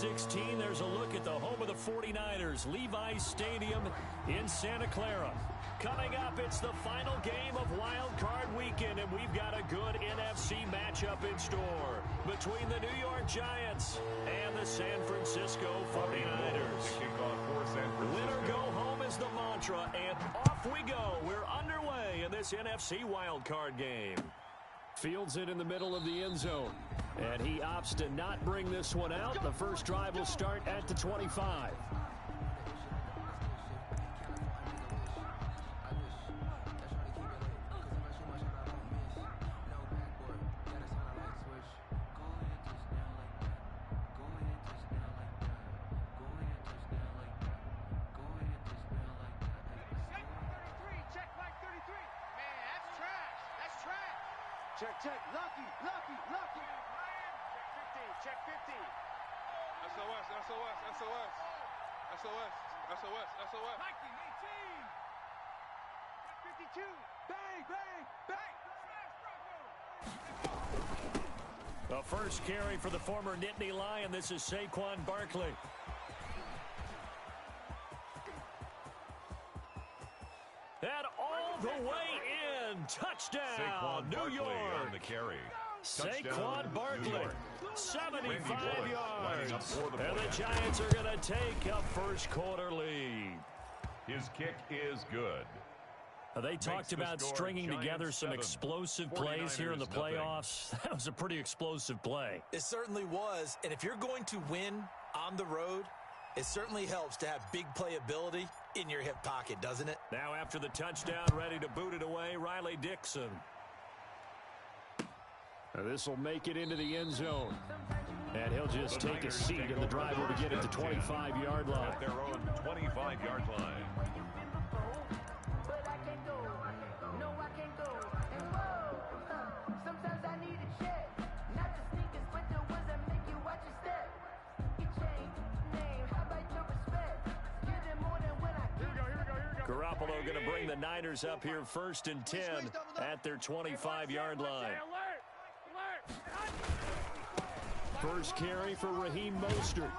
16, there's a look at the home of the 49ers, Levi Stadium in Santa Clara. Coming up, it's the final game of Wild Card Weekend, and we've got a good NFC matchup in store between the New York Giants and the San Francisco 49ers. Win or go home is the mantra, and off we go. We're underway in this NFC Wild Card game. Fields it in the middle of the end zone. And he opts to not bring this one out. The first drive will start at the 25. Check, lucky. Check 50. SOS. Mikey, 18. 52. Bang. The first carry for the former Nittany Lion. This is Saquon Barkley. And all the way in. Touchdown, New York. On the carry. Saquon Barkley, 75 yards. And the Giants are going to take a first quarter lead. His kick is good. They talked about stringing together some explosive plays here in the playoffs. That was a pretty explosive play. It certainly was. And if you're going to win on the road, it certainly helps to have big playability in your hip pocket, doesn't it? Now after the touchdown, ready to boot it away, Riley Dixon. This will make it into the end zone. And he'll just take a seat, and the drive will begin at the 25-yard line. At their own 25-yard line. Garoppolo going to bring the Niners up here 1st and 10 at their 25-yard line. First carry for Raheem Mostert.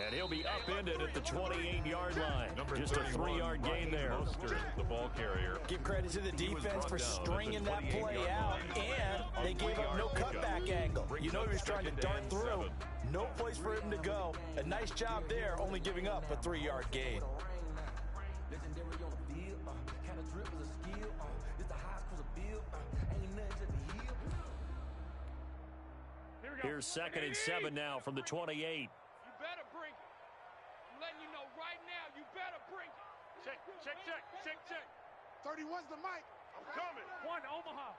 And he'll be upended at the 28-yard line. Just a 3-yard gain there. Mostert, the ball carrier. Give credit to the defense for stringing that play out, and they gave up no cutback angle. You know he was trying to dart through. No place for him to go. A nice job there, only giving up a 3-yard gain. Legendary on the field, kind of drip is a skill, it's the highest cause of bill, ain't nothing just a heel. Here's 2nd and 7 now from the 28. You better bring it. I'm letting you know right now, you better bring it. Check. 31's the mic. I'm coming. 1, Omaha.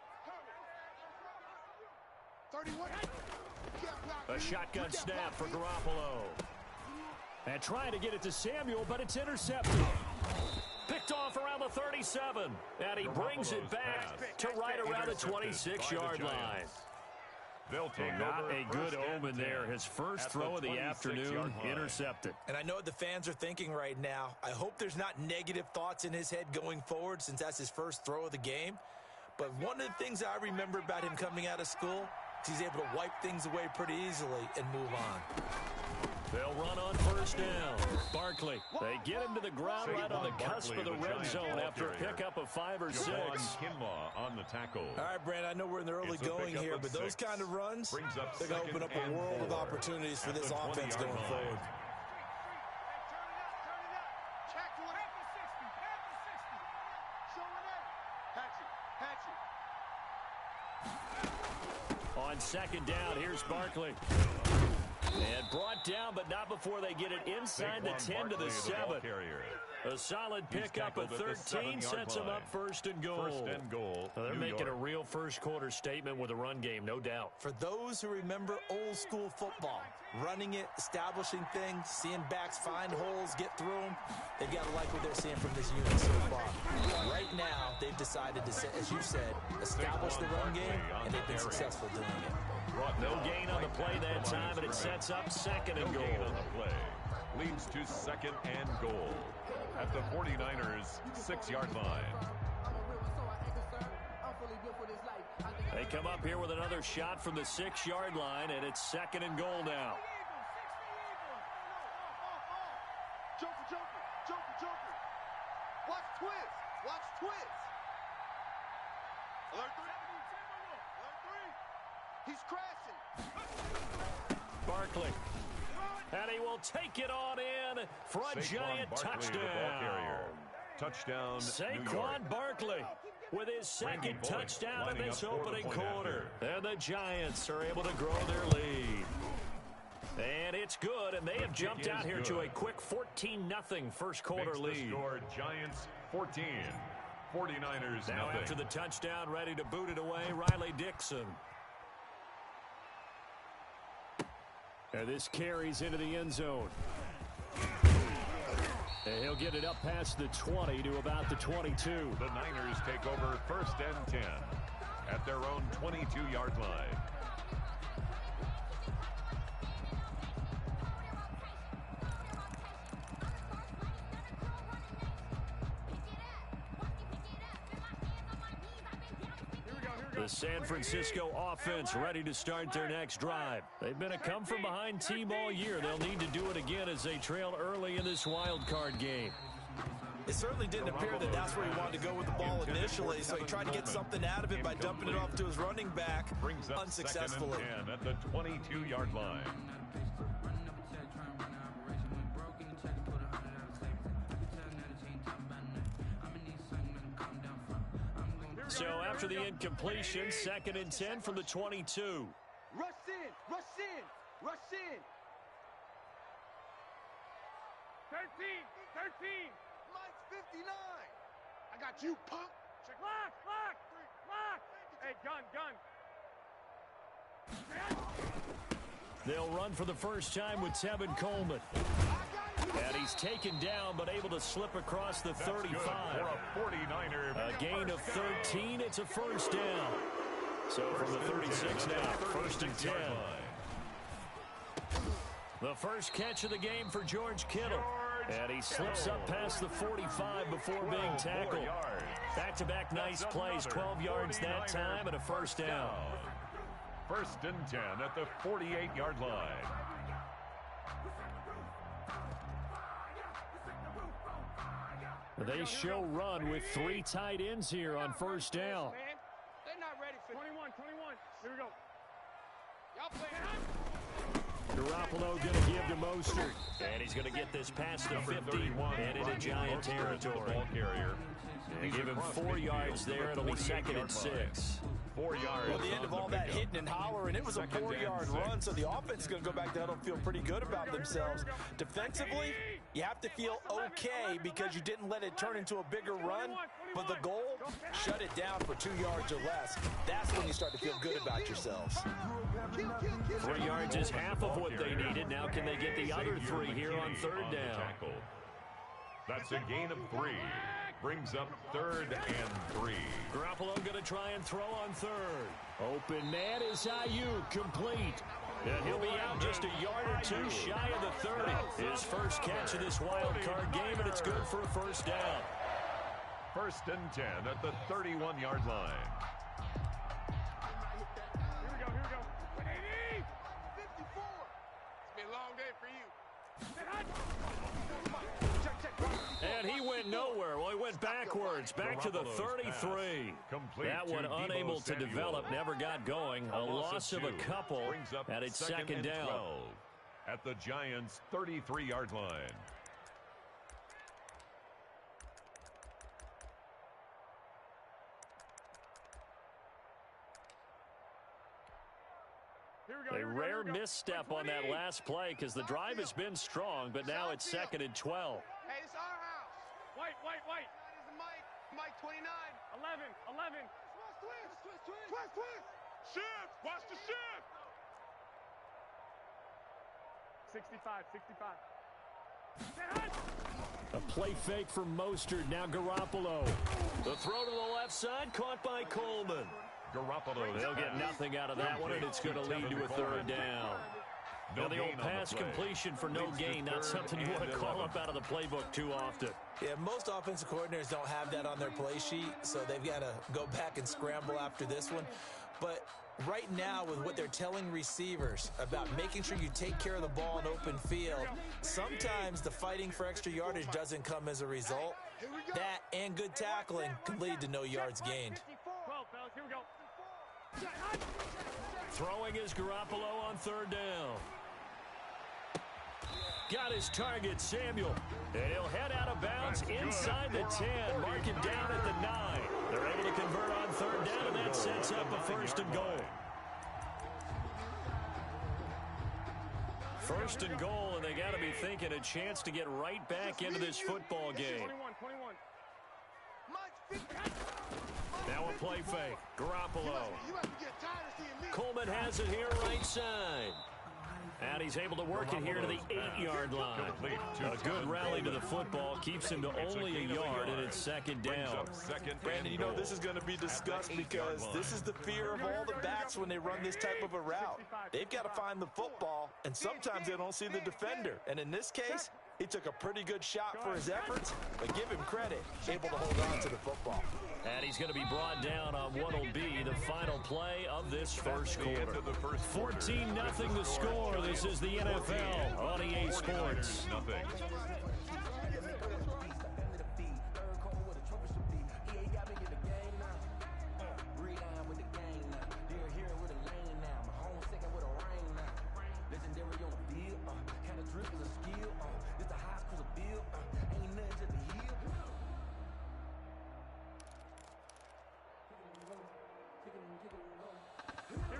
31. A shotgun snap for Garoppolo. And trying to get it to Samuel, but it's intercepted. Picked off around the 37. And he brings it back to right around the 26-yard line. They'll take Not over a good omen there. His first throw of the afternoon intercepted. And I know what the fans are thinking right now. I hope there's not negative thoughts in his head going forward since that's his first throw of the game. But one of the things I remember about him coming out of school is he's able to wipe things away pretty easily and move on. They'll run on 1st down. Barkley, they get him to the ground right on the cusp of the red zone after a pickup of 5 or 6. Kinlaw on the tackle. All right, Brand, I know we're in the early going here, but those kind of runs, they're going to open up a world of opportunities for this offense going forward. On 2nd down, here's Barkley. And brought down, but not before they get it inside the 10 to the 7. A solid pickup of 13 sets them up 1st and goal. They're making a real first quarter statement with a run game, no doubt. For those who remember old school football, running it, establishing things, seeing backs find holes, get through them, they've got to like what they're seeing from this unit so far. Right now, they've decided to, as you said, establish the run game, and they've been successful doing it. No gain on the play that time, and it sets up 2nd and goal. On the play leads to 2nd and goal at the 49ers' 6-yard line. They come up here with another shot from the 6-yard line, and it's 2nd and goal now. Joker. Watch twist. Watch twist. Alert 3. Alert 3. He's crashing. Barkley. And he will take it on in for a giant touchdown. Touchdown, Saquon Barkley with his second touchdown in this opening quarter. And the Giants are able to grow their lead. And it's good, and they have jumped out here to a quick 14-0 first quarter lead. Score, Giants 14, 49ers now nothing. After the touchdown, ready to boot it away, Riley Dixon. And this carries into the end zone. And he'll get it up past the 20 to about the 22. The Niners take over 1st and 10 at their own 22-yard line. The San Francisco offense ready to start their next drive. They've been a come-from-behind team all year. They'll need to do it again as they trail early in this wild card game. It certainly didn't appear that that's where he wanted to go with the ball initially, so he tried to get something out of it by dumping it off to his running back unsuccessfully. 2nd and 10 at the 22-yard line. So after the incompletion, 2nd and 10 from the 22. Rush in. 13. Mike's 59. I got you, punk. Check. Lock. Hey, gun. They'll run for the first time with Tevin Coleman. And he's taken down, but able to slip across the 35. For a 49er. A gain of 13. It's a first down. So from the 36 now, 1st and 10. The first catch of the game for George Kittle. And he slips up past the 45 before being tackled. Back-to-back nice plays, 12 yards that time and a first down. 1st and 10 at the 48-yard line. They show run with 3 tight ends here on first down. They're not ready for 21. Here we go. Y'all playing. Garoppolo going to give to Mostert. And he's going to get this past the 50 and into Giant territory. They give him 4 yards there. It'll be 2nd and 6. 4 yards. Well, the end of all that hitting and hollering, it was a 4-yard run, so the offense is going to go back to huddle and feel pretty good about themselves. Defensively, you have to feel okay because you didn't let it turn into a bigger run, but the goal, shut it down for 2 yards or less. That's when you start to feel good about yourselves. 3 yards is half of what they needed. Now can they get the other 3 here on 3rd down? That's a gain of 3. Brings up 3rd and 3. Garoppolo going to try and throw on 3rd. Open man is Ayuk, complete. And he'll be out just a yard or 2 shy of the 30. His first catch of this wild card game, and it's good for a first down. 1st and 10 at the 31-yard line. Here we go. 54. It's been a long day for you. And he went nowhere. Well, he went backwards, back to the 33. That one unable to develop, never got going. A loss of a couple, and it's 2nd down. 12 at the Giants' 33-yard line. A rare misstep on that last play because the drive has been strong, but now it's 2nd and 12. Hey, it's our house. White. That is Mike 29. 11. Twist. Shift. Watch the shift. 65. A play fake for Mostert. Now Garoppolo. The throw to the left side, caught by Coleman. Garoppolo. They'll get nothing out of that one, and it's going to lead to a 3rd down. Now the old pass completion for no gain, not something you want to call up out of the playbook too often. Yeah, most offensive coordinators don't have that on their play sheet, so they've got to go back and scramble after this one. But right now with what they're telling receivers about making sure you take care of the ball in open field, sometimes the fighting for extra yardage doesn't come as a result. That and good tackling can lead to no yards gained. Throwing is Garoppolo on third down. Got his target, Samuel. And he'll head out of bounds inside the 10. Mark him down at the 9. They're able to convert on third down, and that sets up a first and goal. First and goal, and they got to be thinking a chance to get right back into this football game. Now a play fake. Garoppolo. Coleman has it here right side. And he's able to work it here to the 8-yard line. A good rally to the football keeps him to only a yard, and it's second down. Brandon, you know this is going to be discussed because this is the fear of all the backs when they run this type of a route. They've got to find the football, and sometimes they don't see the defender. And in this case, he took a pretty good shot for his efforts, but give him credit, able to hold on to the football. And he's going to be brought down on what will be the final play of this first quarter. 14-0 the score. This is the NFL on EA Sports.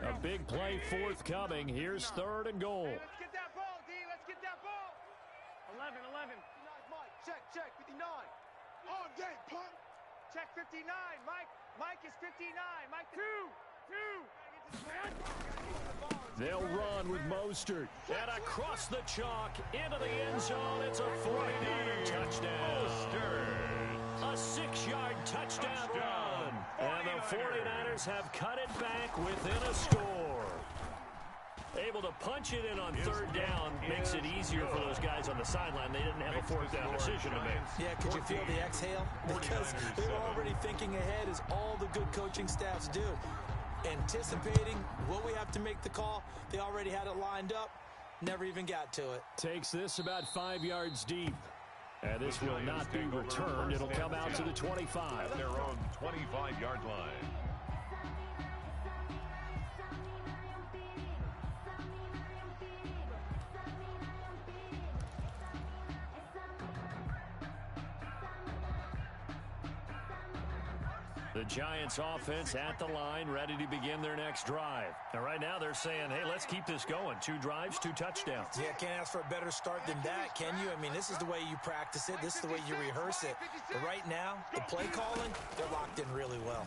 A big play forthcoming. Here's third and goal. Hey, let's get that ball, D. Let's get that ball. 11. Mike, check, 59. On game, punt. Check 59. Mike is 59. Mike, 2. They'll run with Mostert. And across the chalk into the end zone. It's a 49er touchdown. A 6-yard touchdown run. And the 49ers have cut it back within a score. Able to punch it in on third down makes it easier for those guys on the sideline. They didn't have a fourth down decision to make. Yeah, could you feel the exhale? Because they were already thinking ahead, as all the good coaching staffs do. Anticipating, will we have to make the call? They already had it lined up, never even got to it. Takes this about 5 yards deep. And this will not be returned. It'll come out to the 25. At their own 25-yard line. The Giants offense at the line, ready to begin their next drive. And right now they're saying, hey, let's keep this going. 2 drives, 2 touchdowns. Yeah, can't ask for a better start than that, can you? I mean, this is the way you practice it. This is the way you rehearse it. But right now, the play calling, they're locked in really well.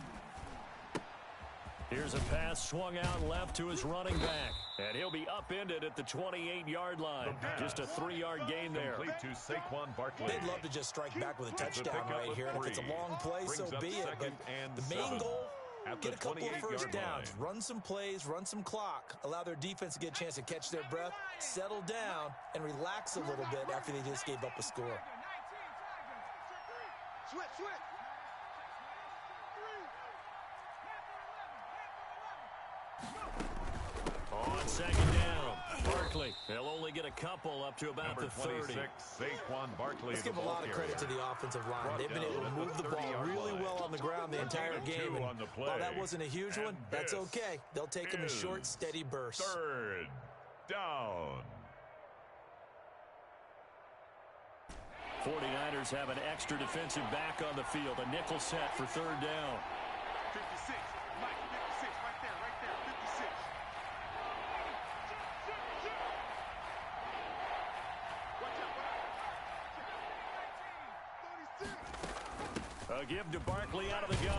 Here's a pass swung out left to his running back. And he'll be upended at the 28-yard line. Just a 3-yard gain there. Complete to Saquon Barkley. They'd love to just strike back with a touchdown right here. And if it's a long play, so be it. But the main goal, get a couple of first downs, run some plays, run some clock, allow their defense to get a chance to catch their breath, settle down, and relax a little bit after they just gave up a score. Switch. On second down, Barkley. They'll only get a couple up to about the 30. Saquon Barkley. Let's give a lot of credit to the offensive line. They've been able to move the ball really well on the ground the entire game. And while that wasn't a huge one, that's okay. They'll take them in short, steady bursts. Third down. 49ers have an extra defensive back on the field. A nickel set for third down. 56. Mike, 56. Right there. 56. A give to Barkley out of the gun.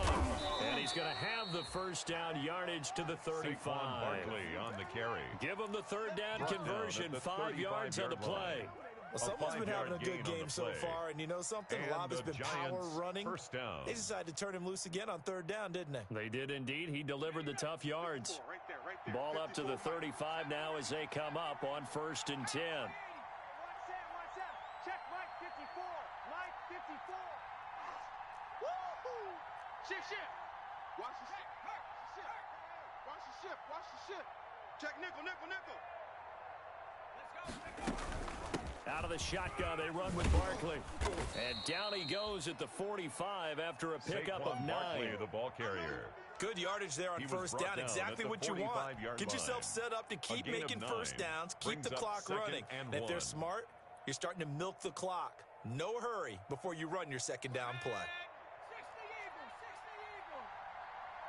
And he's going to have the first down yardage to the 35. Saquon Barkley on the carry. Give him the third down conversion. 5 yards on the play. Well, someone's been having a good game so far, and you know something? A lot has been power running. First down. They decided to turn him loose again on third down, didn't they? They did indeed. He delivered the tough yards. Right there. Ball up to the 35 now as they come up on 1st and 10. Watch Sam. Check Mike 54. Mike 54. Woo-hoo. Shift. Watch this. Watch the shift. Watch the shift. Check nickel, nickel, nickel. Out of the shotgun, they run with Barkley. And down he goes at the 45 after a pickup of 9. Barkley, the ball carrier. Good yardage there on first down. Exactly what you want. Get yourself set up to keep making first downs, keep the clock running. And if they're smart, you're starting to milk the clock. No hurry before you run your second down play.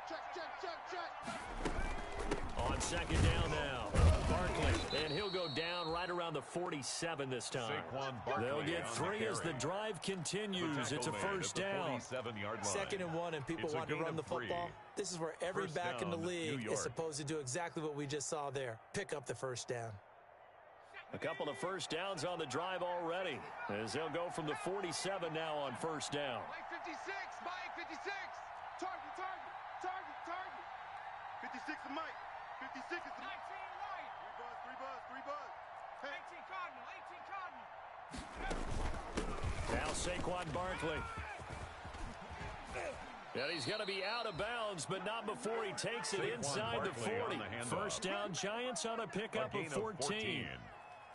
60 check. On second down now, Barkley, and he'll go down right around the 47 this time. They'll get 3 as the drive continues. It's a first down. 2nd and 1, and people want to run the football. This is where every back in the league is supposed to do exactly what we just saw there. Pick up the first down. A couple of first downs on the drive already, as they'll go from the 47 now on first down. Mike 56, Mike 56. Target. 56 to Mike. 56 is the 19 right. 3 buzz. Hey. 18 Cardinal. Now Saquon Barkley. And he's going to be out of bounds, but not before he takes it inside the 40. First down, Giants on a pickup of 14.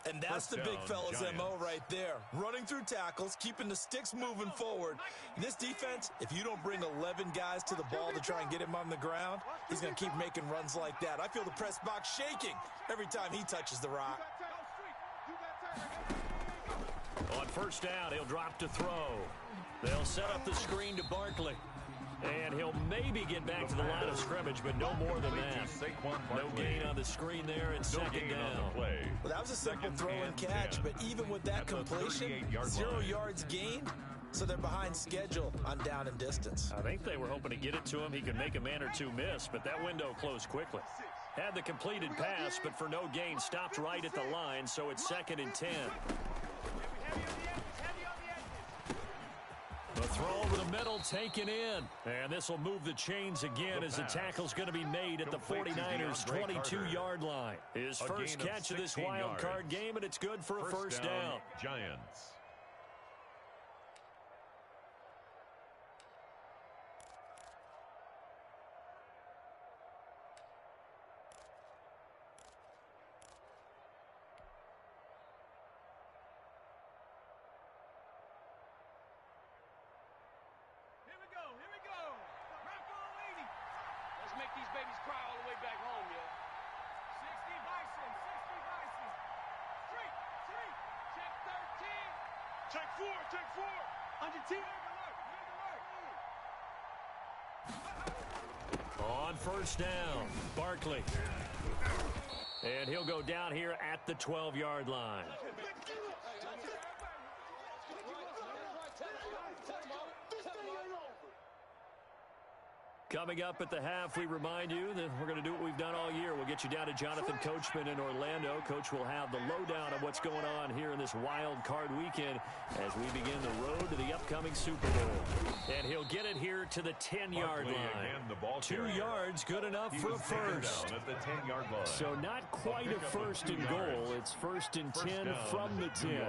And that's the big fella's MO right there. Running through tackles, keeping the sticks moving forward. In this defense, if you don't bring 11 guys to the ball to try and get him on the ground, he's going to keep making runs like that. I feel the press box shaking every time he touches the rock. On first down, he'll drop to throw. They'll set up the screen to Barkley. And he'll maybe get back to the line of scrimmage, but no more than that. No gain on the screen there, and second down. Well, that was a simple throw and catch, but even with that completion, 0 yards gained, so they're behind schedule on down and distance. I think they were hoping to get it to him. He could make a man or two miss, but that window closed quickly. Had the completed pass, but for no gain, stopped right at the line, so it's 2nd and 10. The throw over the middle taken in. And this will move the chains again as the tackle's going to be made at the 49ers' 22-yard line. His first catch of this wild card game, and it's good for a first down. Giants. Make these babies cry all the way back home, yo. 60 Bison. Street. Check 13. Check 4. Under 10. On first down, Barkley. And he'll go down here at the 12-yard line. Coming up at the half, we remind you that we're going to do what we've done all year. We'll get you down to Jonathan Coachman in Orlando. Coach will have the lowdown of what's going on here in this wild card weekend as we begin the road to the upcoming Super Bowl. And he'll get it here to the 10-yard line. 2 yards, good enough for a first. At the 10-yard line. So not quite a first and goal. It's 1st and 10 from the 10.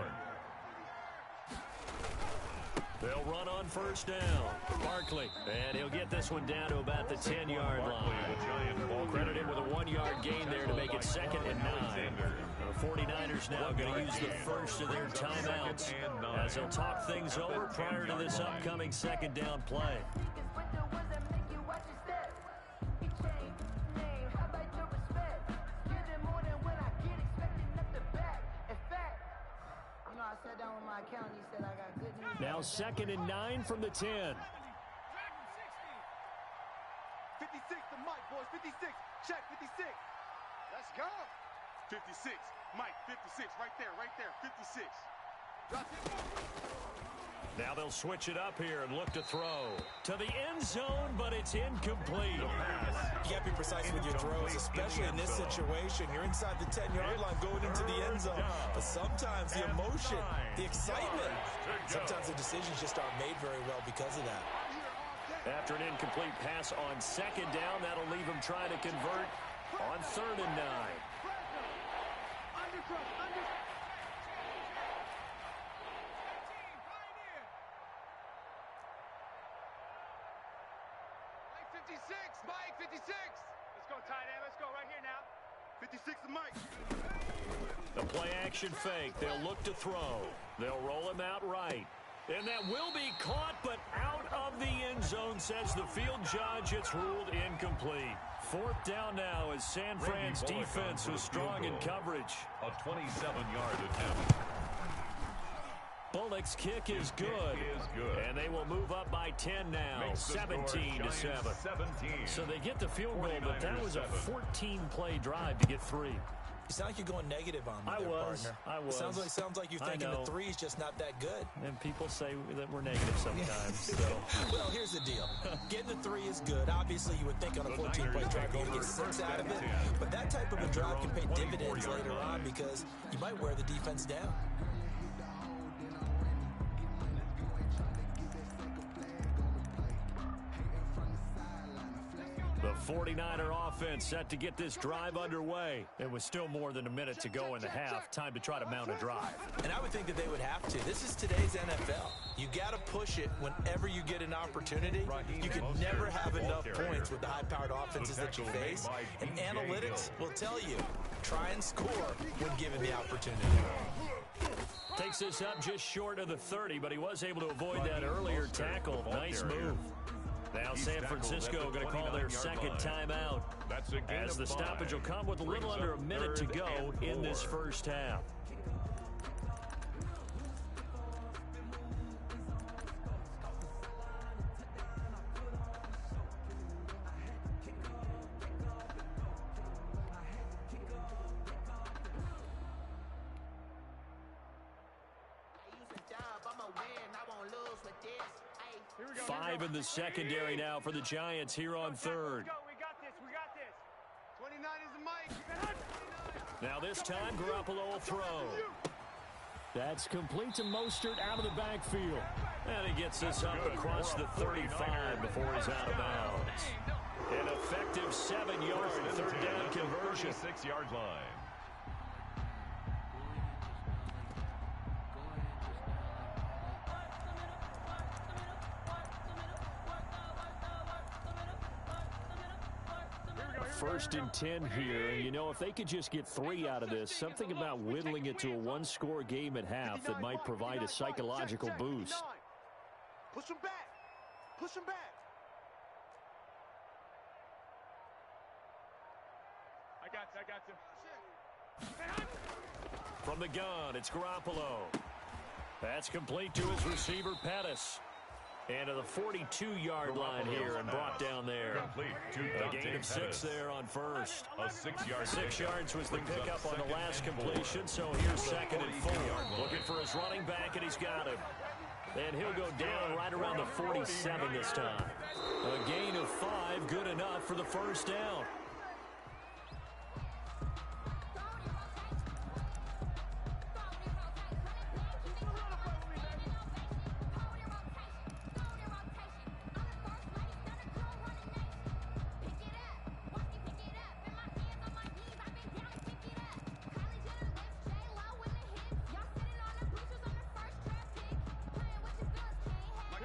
They'll run on first down. Barkley, and he'll get this one down to about the 10-yard line. Credited with a 1-yard gain there to make it 2nd and 9. The 49ers now going to use the first of their timeouts as they'll talk things over prior to this upcoming second down play. Now 2nd and 9 from the 10. 56 to Mike, boys. 56. Check 56. Let's go. 56. Mike, 56. Right there. 56. Drop it. Now they'll switch it up here and look to throw to the end zone, but it's incomplete. You got to be precise with your throws, especially in this situation. You're inside the 10-yard line going into the end zone. But sometimes the emotion, the excitement, sometimes the decisions just aren't made very well because of that. After an incomplete pass on second down, that'll leave him trying to convert on 3rd and 9. Mike 56. Let's go, tight end. Let's go right here now. 56 to Mike. The play action fake. They'll look to throw. They'll roll him out right. And that will be caught, but out of the end zone, says the field judge. It's ruled incomplete. Fourth down now as San Fran's defense was strong in coverage. A 27-yard attempt. Bullock's kick is good. And they will move up by 10 now, 17 to 7. So they get the field goal, but that was a 14-play drive to get 3. You sound like you're going negative on me there, partner. I was. It sounds like you're thinking the 3's just not that good. And people say that we're negative sometimes. So. Well, here's the deal. Getting the 3 is good. Obviously, you would think on a 14-play drive you're going to get 6 out of it. But that type of a drive can pay dividends later on because you might wear the defense down. The 49er offense set to get this drive underway. It was still more than a minute to go in the half. Time to try to mount a drive. And I would think that they would have to. This is today's NFL. You got to push it whenever you get an opportunity. You can never have enough points with the high-powered offenses that you face. And analytics will tell you, try and score when given the opportunity. Takes this up just short of the 30, but he was able to avoid that earlier tackle. Nice move. Now San Francisco going to call their second timeout as the stoppage will come with a little under a minute to go in this first half. Five in the secondary now for the Giants here on third. We got this. 29 is the mic. Now this time, Garoppolo will throw. That's complete to Mostert out of the backfield. And he gets this up across the 35 before he's out of bounds. An effective 7-yard third down conversion. 6-yard line. First and 10 here, and you know, if they could just get 3 out of this, something about whittling it to a one-score game at half that might provide a psychological boost. Push him back. Push him back. I got you. From the gun, it's Garoppolo. That's complete to his receiver, Pettis. And to the 42-yard line here and brought down there. A gain of 6 there on first. 6 yards was the pickup on the last completion, so here's second and 4. Looking for his running back, and he's got him. And he'll go down right around the 47 this time. A gain of 5, good enough for the first down.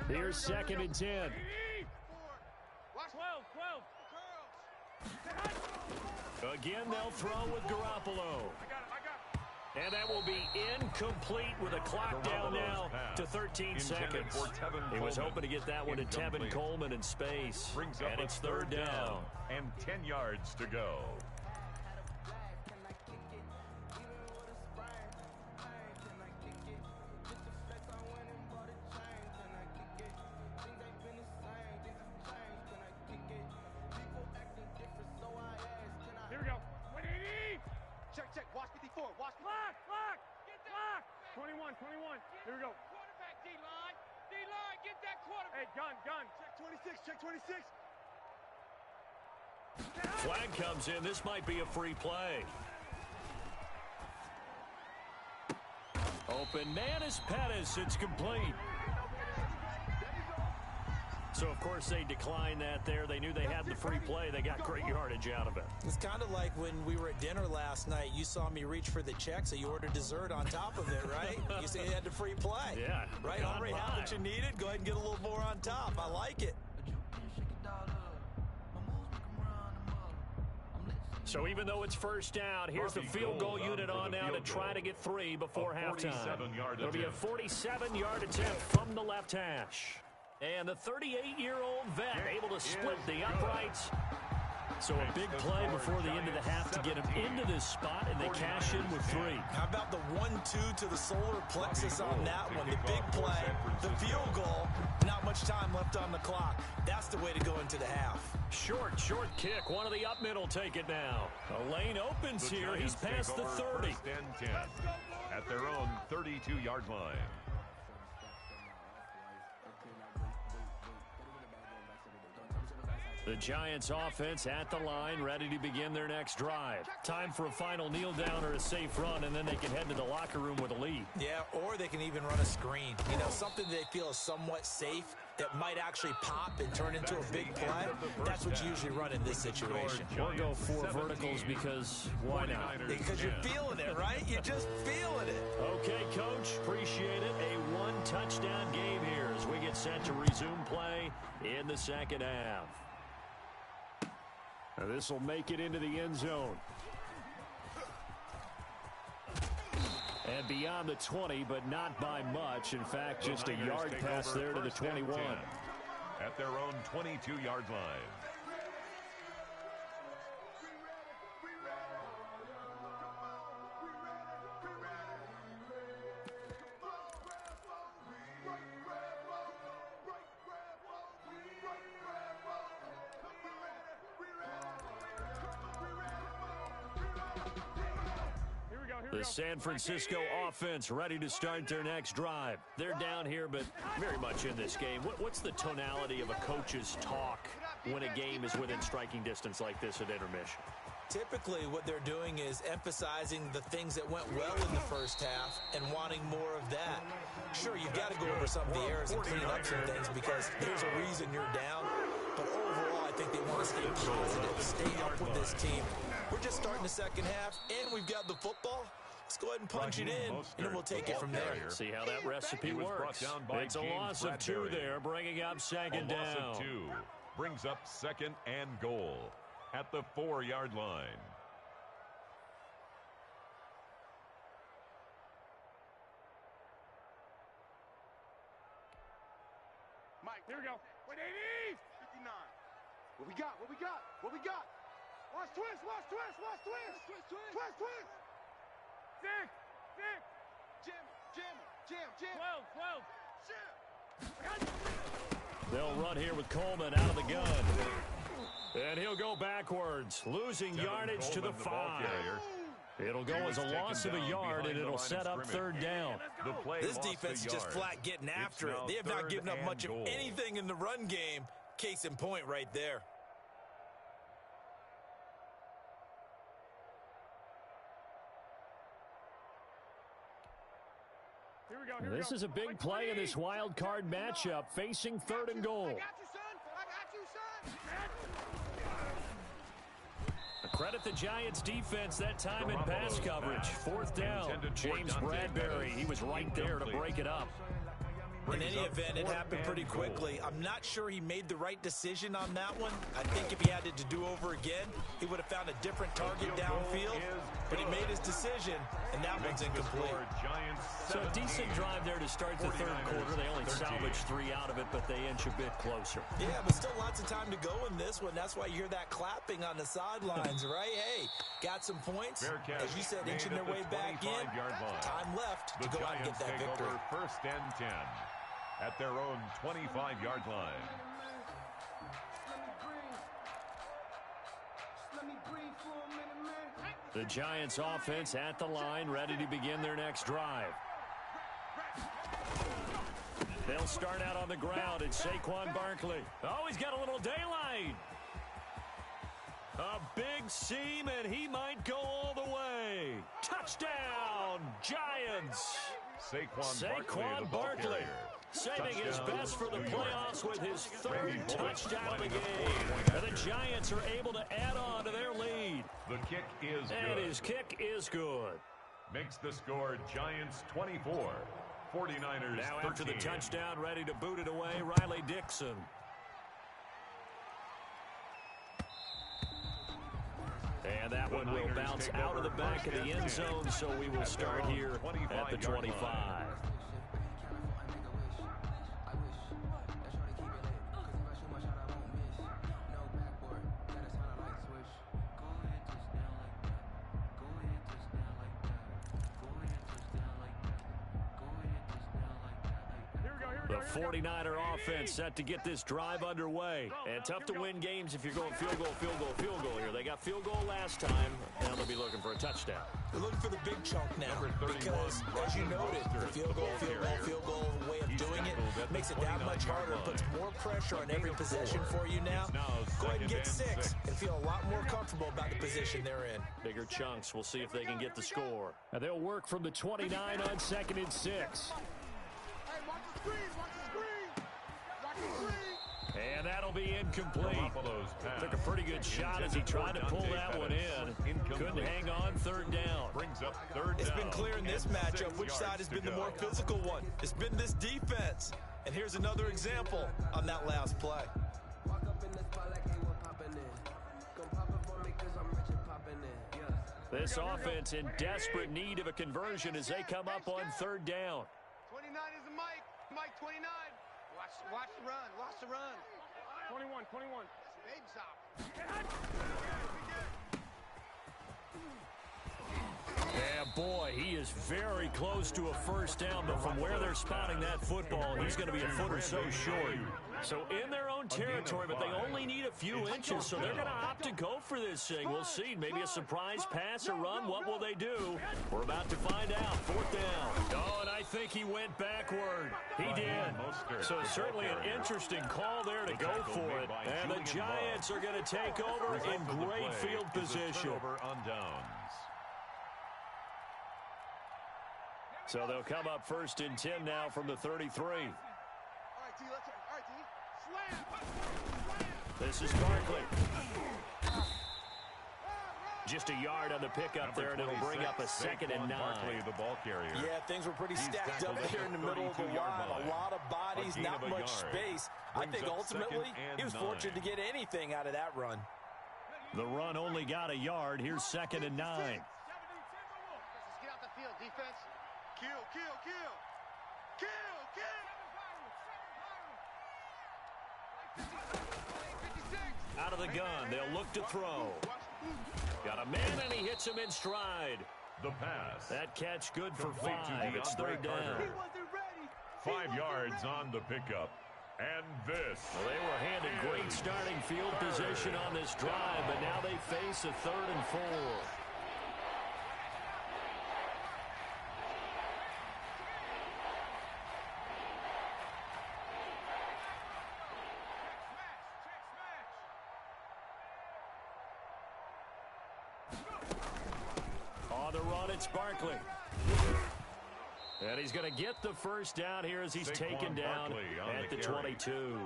Here's second and 10. 12. Again, they'll throw with Garoppolo. And that will be incomplete with a clock down now to 13 seconds. He was hoping to get that one to Tevin Coleman in space. And it's third down. And 10 yards to go. Check. Watch 54. Watch 54. Lock. Get that. 21. Here we go. Quarterback, D-line. D-line, get that quarterback. Hey, gun. Check 26. Flag comes in. This might be a free play. Open man is Pettis. It's complete. So, of course, they declined that there. They knew they had the free play. They got great yardage out of it. It's kind of like when we were at dinner last night. You saw me reach for the check, so you ordered dessert on top of it, right? You said you had the free play. Yeah. Right? Already have what you needed. Go ahead and get a little more on top. I like it. So even though it's first down, here's the field goal unit on now to try to get 3 before halftime. It'll be a 47-yard attempt from the left hash. And the 38-year-old vet able to split the uprights. So a big play before the end of the half to get him into this spot, and they cash in with 3. How about the 1-2 to the solar plexus on that one? The big play, the field goal, not much time left on the clock. That's the way to go into the half. Short kick. One of the up middle take it now. A lane opens here. He's past the 30. 1st and 10 at their own 32-yard line. The Giants offense at the line, ready to begin their next drive. Time for a final kneel down or a safe run, and then they can head to the locker room with a lead. Yeah, or they can even run a screen. You know, something they feel is somewhat safe that might actually pop and turn into a big play. That's what you usually run in this situation. Or go 4 verticals because why not? Because you're feeling it, right? You're just feeling it. Okay, Coach, appreciate it. A 1-touchdown game here as we get set to resume play in the second half. Now this will make it into the end zone. And beyond the 20, but not by much. In fact, just a yard pass there to the 21. At their own 22-yard line. The San Francisco offense ready to start their next drive. They're down here, but very much in this game. What's the tonality of a coach's talk when a game is within striking distance like this at intermission? Typically, what they're doing is emphasizing the things that went well in the first half and wanting more of that. Sure, you've got to go over some of the errors and clean up some things because there's a reason you're down. But overall, I think they want to stay positive, stay up with this team. We're just starting the second half, and we've got the football. Let's go ahead and punch it in, and then we'll take it from there. See how that recipe works. It's a loss of 2 there, bringing up second down. A loss of 2 brings up 2nd and goal at the 4-yard line. Mike, here we go. 180! 59. What we got? What we got? What we got? Watch twist, watch twist, watch twist! Twist, twist! Dick! Jam! 12! They'll run here with Coleman out of the gun. And he'll go backwards, losing yardage to the 5. It'll go as a loss of a yard, and it'll set up 3rd down. This defense is just flat getting after it. They have not given up much of anything in the run game. Case in point right there. This is a big play in this wild card matchup, facing 3rd and goal. I got you, son! Credit the Giants defense that time in pass coverage. 4th down. James Bradbury, he was right there to break it up. In any event, it happened pretty quickly. I'm not sure he made the right decision on that one. I think if he had it to do over again, he would have found a different target downfield. But he made his decision, and that one's incomplete. So a decent drive there to start the 3rd quarter. They only salvaged 3 out of it, but they inch a bit closer. Yeah, but still lots of time to go in this one. That's why you hear that clapping on the sidelines, right? Hey, got some points. As you said, inching their way back in. Time left to go out and get that victory. 1st and 10 at their own 25-yard line. The Giants offense at the line, ready to begin their next drive. They'll start out on the ground. It's Saquon Barkley. Oh, he's got a little daylight. A big seam, and he might go all the way. Touchdown, Giants. Saquon Barkley. Saving his best for the playoffs with his 3rd touchdown of the game. And the Giants are able to add on to their lead. The kick is good. And his kick is good. Makes the score Giants 24, 49ers now 13. After the touchdown, ready to boot it away, Riley Dixon. And that one will bounce out of the back of the end zone, so we will start here at the 25. The 49er offense set to get this drive underway. And tough to win games if you're going field goal, field goal, field goal here. They got field goal last time. Now they'll be looking for a touchdown. They're looking for the big chunk now because, as you noted, the field goal way of doing it makes it that much harder. It puts more pressure on every possession for you now. Go ahead and get 6 and feel a lot more comfortable about the position they're in. Bigger chunks. We'll see if they can get the score. Now they'll work from the 29 on 2nd and 6. And that'll be incomplete. Took a pretty good shot as he tried to pull that one in. Couldn't hang on 3rd down. It's been clear in this matchup which side has been the more physical one. It's been this defense. And here's another example on that last play. This offense in desperate need of a conversion as they come up on 3rd down. 29 is the Mike. Mike 29. Watch the run. Watch the run. 21. Big stop. Yeah, boy, he is very close to a 1st down, but from where they're spotting that football, he's going to be a foot or so short. So in their own territory, but they only need a few inches, so they're going to opt to go for this thing. We'll see. Maybe a surprise pass or run. What will they do? We're about to find out. 4th down. Oh, and I think he went backward. He did. So certainly an interesting call there to go for it. And the Giants are going to take over in great field position. So they'll come up 1st and 10 now from the 33. All right, D, let's go. All right, D. Slam. This is Barkley. Just a yard on the pickup there, and it'll bring up a 2nd and 9. The ball carrier. Yeah, things were pretty stacked up there in the middle of the line. A lot of bodies, not much space. I think ultimately he was fortunate to get anything out of that run. The run only got a yard. Here's 2nd and 9. Let's get out the field, defense. Kill. Out of the gun, they'll look to throw. Got a man, and he hits him in stride. The pass. That catch good for 5. It's 3rd down. 5 yards on the pickup. And this. Well, they were handed great starting field position on this drive, but now they face a 3rd and 4. On the run, it's Barkley. And he's going to get the 1st down here as he's taken down at the 22.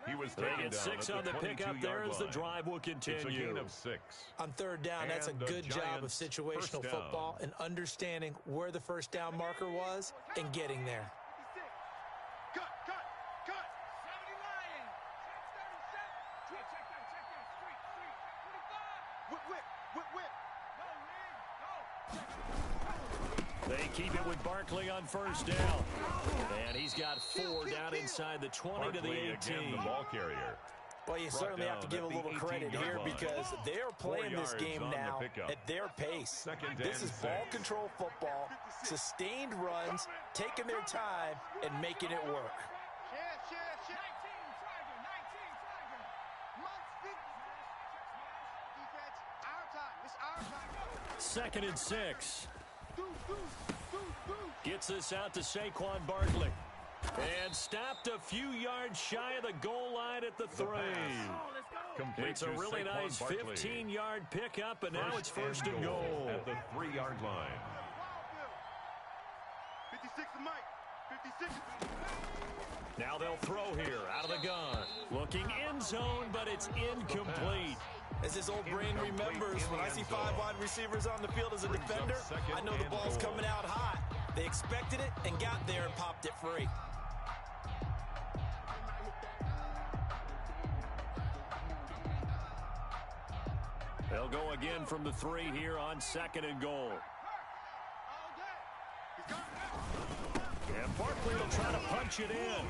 He was they get 6 on the pickup there as the drive will continue. It's a gain of 6. On 3rd down, that's a good job of situational football and understanding where the 1st down marker was and getting there. Cut. 70 Lions. Whip. They keep it with Barkley on 1st down. And he's got 4 down inside the 20 to the 18. Again, the ball carrier. Well, you certainly have to give a little credit here because they're playing this game now at their pace. This is ball control football, sustained runs, taking their time, and making it work. Chance. 19 Defense, our time. This our time. 2nd and 6. Gets this out to Saquon Barkley. And stopped a few yards shy of the goal line at the 3. It's a really nice 15-yard pickup, and now it's 1st and goal. At the 3-yard line. 56 to Mike. 56. Now they'll throw here out of the gun. Looking end zone, but it's incomplete. As this old brain remembers, when I see 5 wide receivers on the field as a defender, I know the ball's coming out hot. They expected it and got there and popped it free. They'll go again from the 3 here on 2nd and goal. And Barkley will try to punch it in.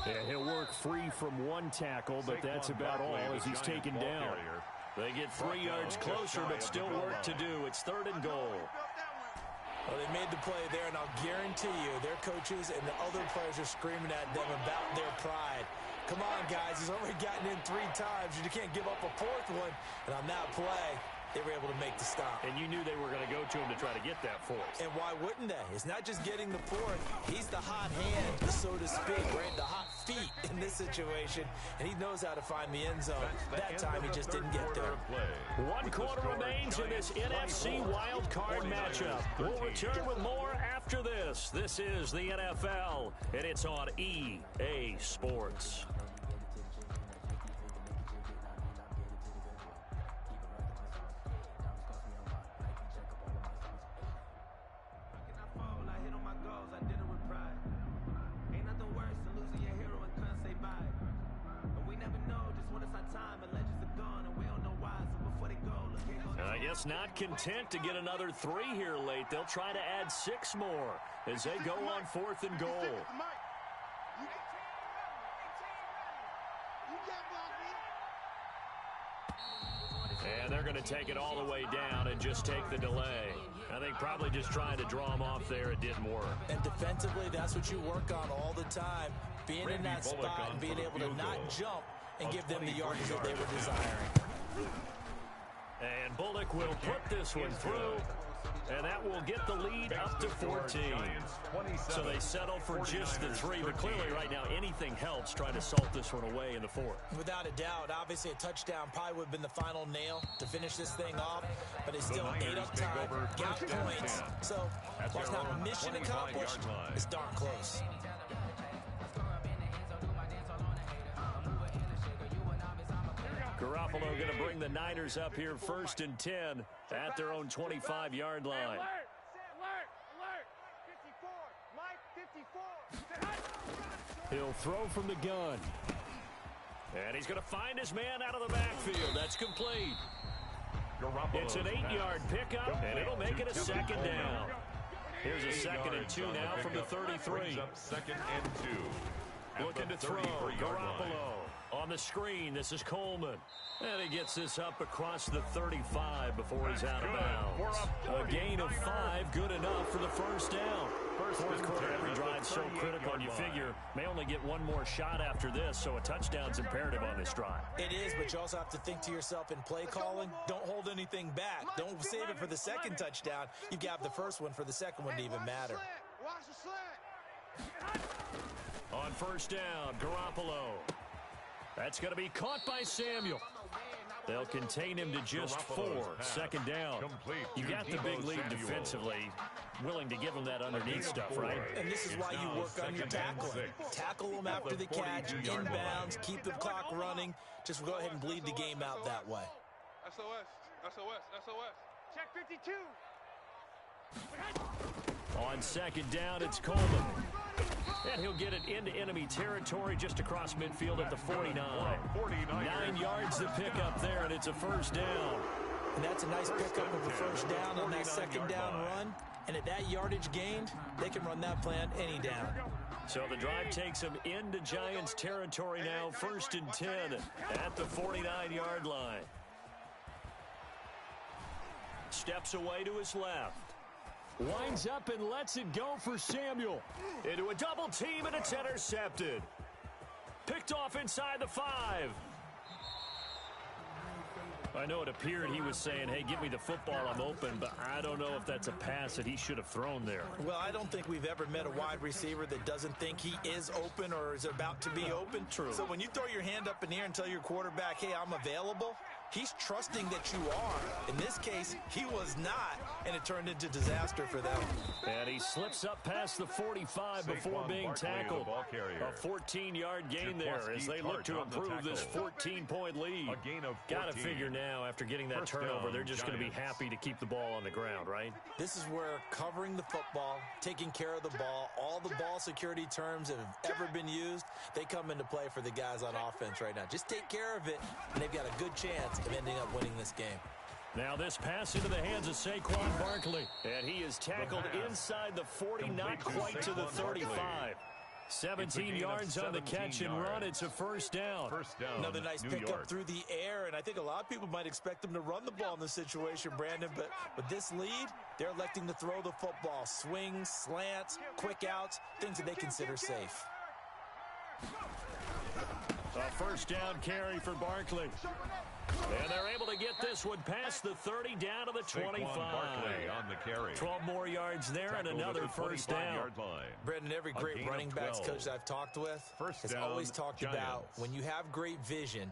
Yeah, he'll work free from one tackle, but that's about all as he's taken down. They get 3 yards closer, but still work to do. It's 3rd and goal. Well, they made the play there, and I'll guarantee you their coaches and the other players are screaming at them about their pride. Come on, guys. He's already gotten in 3 times. You can't give up a 4th one. And on that play, they were able to make the stop. And you knew they were going to go to him to try to get that 4th. And why wouldn't they? It's not just getting the 4th. He's the hot hand, so to speak, right? The hot feet in this situation. And he knows how to find the end zone. That time, he just didn't get there. 1 quarter remains in this NFC wild card matchup. We'll return with more after this. This is the NFL, and it's on EA Sports. I guess not content to get another 3 here late. They'll try to add 6 more as they go on 4th and goal. And they're going to take it all the way down and just take the delay. I think probably just trying to draw them off there, it didn't work. And defensively, that's what you work on all the time. Being in that spot and being able to not jump and give them the yardage that they were desiring. And Bullock will put this one through, and that will get the lead up to 14. So they settle for just the 3, but clearly right now anything helps trying to salt this one away in the 4th. Without a doubt, obviously a touchdown probably would have been the final nail to finish this thing off, but it's still 8 up time, got points. So while it's not mission accomplished, it's darn close. Garoppolo going to bring the Niners up here 1st and 10 at their own 25-yard line. Alert! 54. Mike, 54. He'll throw from the gun. And he's going to find his man out of the backfield. That's complete. It's an 8-yard pickup, and it'll make it a 2nd down. Here's a 2nd and 2 now from the 33. 2nd and 2. Looking to throw. Garoppolo. On the screen, this is Coleman. And he gets this up across the 35 before he's out of bounds. A gain of 5, good enough for the 1st down. 4th quarter, every drive so critical, and you figure may only get 1 more shot after this, so a touchdown's imperative on this drive. It is, but you also have to think to yourself in play calling, don't hold anything back. Don't save it for the 2nd touchdown. You've got the 1st one for the 2nd one to even matter. Watch the slant. On 1st down, Garoppolo. That's going to be caught by Samuel. They'll contain him to just 4. 2nd down. You got the big lead defensively. Willing to give him that underneath stuff, right? And this is why you work on your tackling. Tackle them after the catch, inbounds, keep the clock running. Just go ahead and bleed the game out that way. SOS. Check 52. On 2nd down, it's Coleman. And he'll get it into enemy territory just across midfield at the 49. 9 yards to pick up there, and it's a 1st down. And that's a nice pickup of a 1st down on that 2nd down run. And at that yardage gained, they can run that plan any down. So the drive takes them into Giants territory now, 1st and 10 at the 49-yard line. Steps away to his left. Winds up and lets it go for Samuel. Into a double team, and it's intercepted. Picked off inside the 5. I know it appeared he was saying, hey, give me the football, I'm open, but I don't know if that's a pass that he should have thrown there. Well, I don't think we've ever met a wide receiver that doesn't think he is open or is about to be open. True. So when you throw your hand up in the air and tell your quarterback, hey, I'm available, he's trusting that you are. In this case, he was not, and it turned into disaster for them. And he slips up past the 45 before being tackled. A 14-yard gain there as they look to improve this 14-point lead. Got to figure now, after getting that turnover, they're just going to be happy to keep the ball on the ground, right? This is where covering the football, taking care of the ball, all the ball security terms that have ever been used, they come into play for the guys on offense right now. Just take care of it, and they've got a good chance chance of ending up winning this game. Now this pass into the hands of Saquon Barkley. And he is tackled inside the 40, not quite to the 35. 17 yards on the catch and run. It's a first down. Another nice pickup through the air, and I think a lot of people might expect them to run the ball in this situation, Brandon, but with this lead, they're electing to throw the football. Swings, slants, quick outs, things that they consider safe. A first down carry for Barkley. And they're able to get this one past the 30 down to the 25. On the carry. 12 more yards there and another first down. Brendan, every great running backs coach I've talked with has always talked about when you have great vision,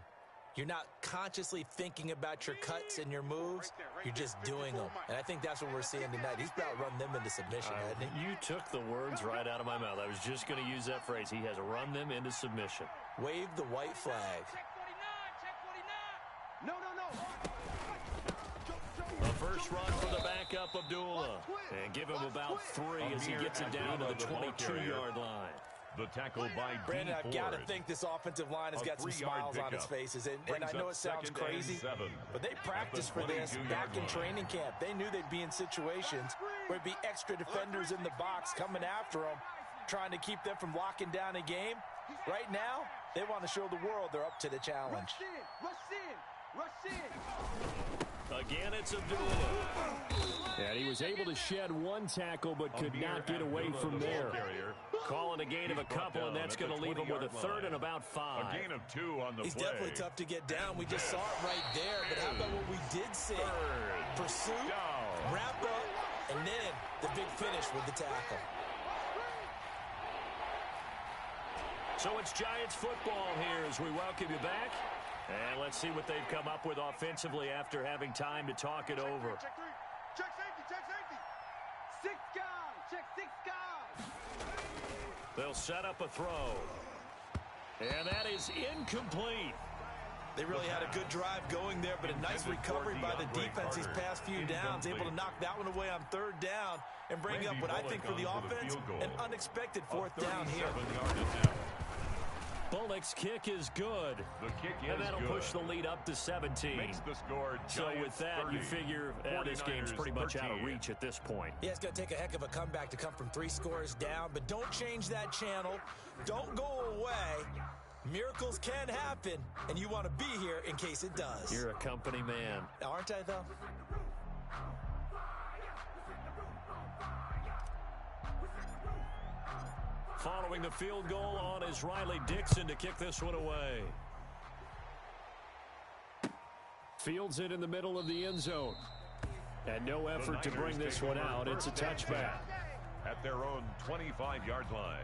you're not consciously thinking about your cuts and your moves. You're just doing them. And I think that's what we're seeing tonight. He's about run them into submission, hasn't he? You took the words right out of my mouth. I was just going to use that phrase. He has run them into submission. Wave the white flag. No. A first run for the backup, Abdullah. And give him about 3 as he gets it down to the 22-yard line. The tackle by Brandon, I've got to think this offensive line has got some smiles on its faces. And I know it sounds crazy, but they practiced for this back in training camp. They knew they'd be in situations where it'd be extra defenders in the box coming after them, trying to keep them from locking down a game. Right now, they want to show the world they're up to the challenge. Rush in. Again, it's Abdullah. And he was able to shed one tackle but could not get away from there. Calling a gain of a couple, and that's going to leave him with a third and about 5. A gain of 2 on the He's play. definitely tough to get down. We just saw it right there. But how about what we did see? Pursuit, wrap up, and then the big finish with the tackle. So it's Giants football here as we welcome you back. And let's see what they've come up with offensively after having time to talk it over. Check 3. Check safety. 6 guys. Check 6 guys. They'll set up a throw. And that is incomplete. They really had a good drive going there, but a nice recovery by the defense these past few downs, able to knock that one away on 3rd down and bring up what I think for the offense, an unexpected 4th down here. Bullock's kick is good. The kick is and that'll good. Push the lead up to 17. Makes the score so with that, 30, you figure this game's pretty much out of reach at this point. Yeah, it's going to take a heck of a comeback to come from 3 scores down, but don't change that channel. Don't go away. Miracles can happen, and you want to be here in case it does. You're a company man. Aren't I, though? Following the field goal on is Riley Dixon to kick this one away. Fields it in the middle of the end zone. And no effort to bring this one out. It's a touchback. At their own 25-yard line.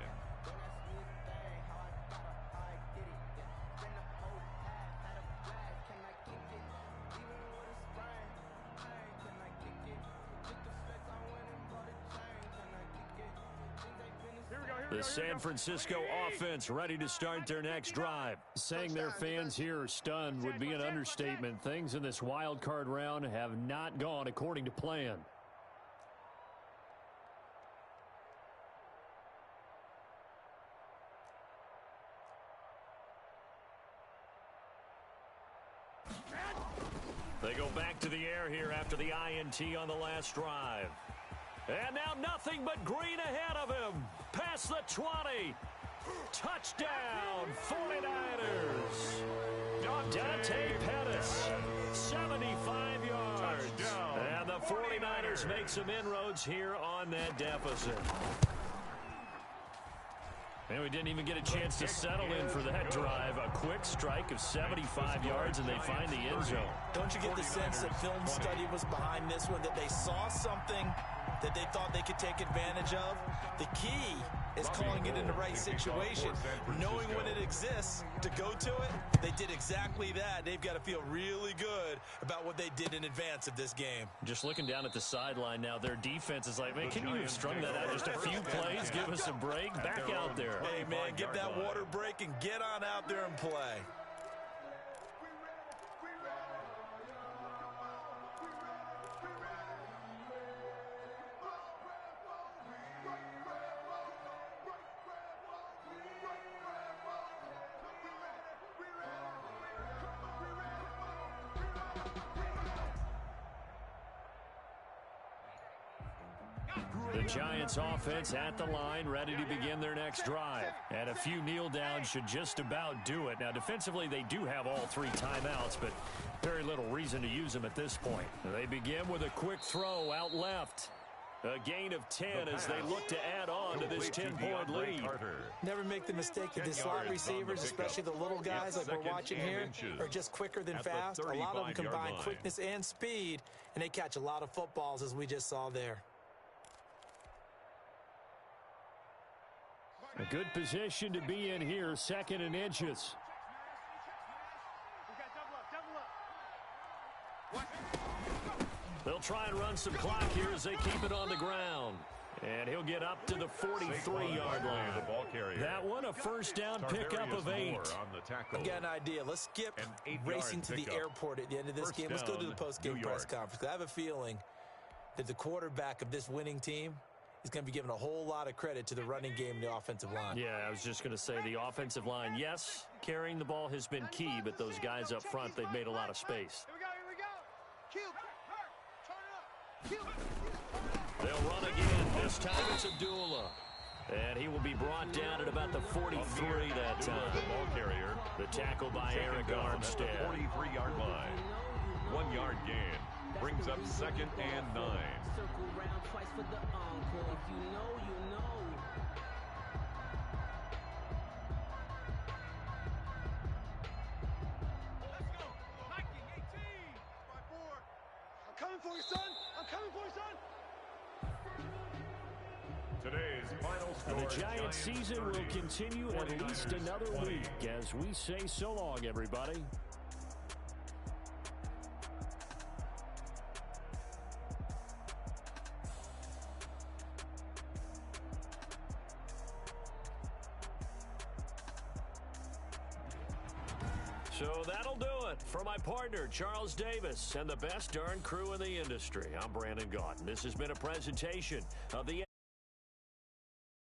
The San Francisco offense ready to start their next drive. Saying their fans here are stunned would be an understatement. Things in this wild card round have not gone according to plan. They go back to the air here after the INT on the last drive. And now nothing but green ahead of him. Past the 20. Touchdown, 49ers. Dante Pettis, 75 yards. Touchdown, and the 49ers make some inroads here on that deficit. And we didn't even get a chance to settle in for that drive. A quick strike of 75 yards, and they find the end zone. Don't you get the sense that film study was behind this one, that they saw something that they thought they could take advantage of? The key is calling it in the right situation, knowing when it exists to go to it. They did exactly that. They've got to feel really good about what they did in advance of this game. Just looking down at the sideline now, their defense is like, man, can you have strung that out just a few plays? Give us a break. Back out there. Hey, man, give that water break and get on out there and play. The Giants offense at the line, ready to begin their next drive. And a few kneel downs should just about do it. Now, defensively, they do have all 3 timeouts, but very little reason to use them at this point. They begin with a quick throw out left. A gain of 10 as they look to add on to this 10-point lead. Never make the mistake that the slot receivers, especially the little guys like we're watching here, are just quicker than fast. A lot of them combine quickness and speed, and they catch a lot of footballs, as we just saw there. A good position to be in here, 2nd and inches. They'll try and run some clock here as they keep it on the ground. And he'll get up to the 43-yard line. That one, a first down pickup of 8. I've got an idea. Let's skip racing to the airport at the end of this game. Let's go to the post-game press conference. I have a feeling that the quarterback of this winning team is going to be given a whole lot of credit to the running game and the offensive line. Yeah, I was just going to say the offensive line, yes, carrying the ball has been key, but those guys up front, they've made a lot of space. Here we go. They'll run again. This time it's Abdullah. And he will be brought down at about the 43 that time. The tackle by Eric Armstead. 43-yard line. 1 yard gain. Brings up 2nd and 9. Circle round twice for the encore. If you know, you know. Let's go. Viking 18. 5-4. I'm coming for you, son. I'm coming for you, son. Today's final score. And the Giants season will continue at least another week as we say so long, everybody. So that'll do it for my partner, Charles Davis, and the best darn crew in the industry. I'm Brandon Gaughton. This has been a presentation of the